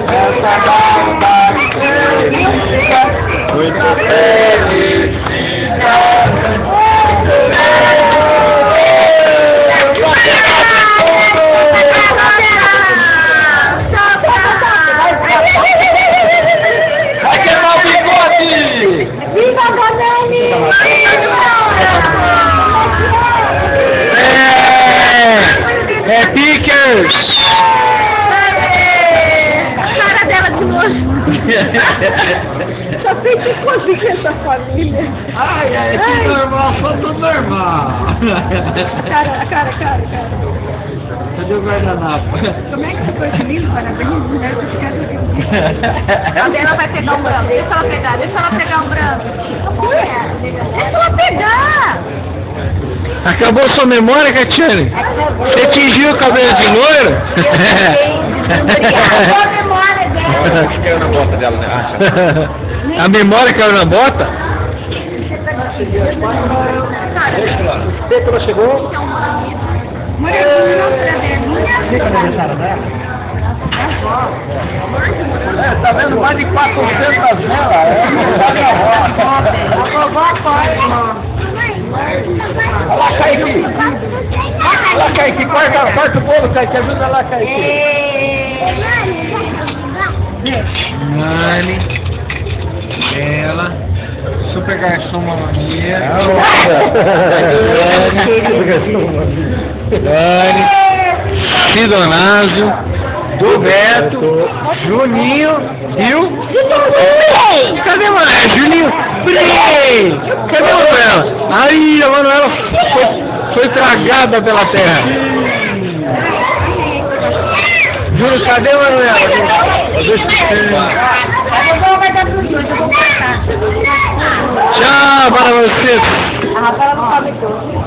Essa data felicidade, muita felicidade. Vai queimar o bigode! Viva a Bonani! É Pickers! A cara dela de novo. Só tem que conseguir essa família. Ai, tudo normal, só tudo normal. Cara. Cadê o guardanapo? Como é que ficou esse lindo? Parabéns, né? A dela vai pegar um branco. Deixa ela pegar um branco. Deixa ela pegar! Acabou sua memória, Catiane? Você tingiu o cabelo de loiro? Acabou a memória dela. Caiu na bota dela, né? A memória caiu na bota? Você que ela chegou? Moreninha, Você que é aniversário dela? Tá vendo mais de 400 nela? a vovó pode. Olha lá, Kaique! Olha lá, Kaique! Corta o bolo, Kaique! Ajuda lá, Kaique! Nani, ela, Super Garçom Mamamia, Dani, Sidonásio, do Beto, Juninho, viu? Cadê a Manuela? Juninho, Frei! Cadê a Manuela? Aí, a Manuela foi tragada pela terra. Júlio, cadê a Manuela? A vovó vai dar pro Júlio, eu vou cortar. Tchau para vocês. A Rafaela não sabe tudo.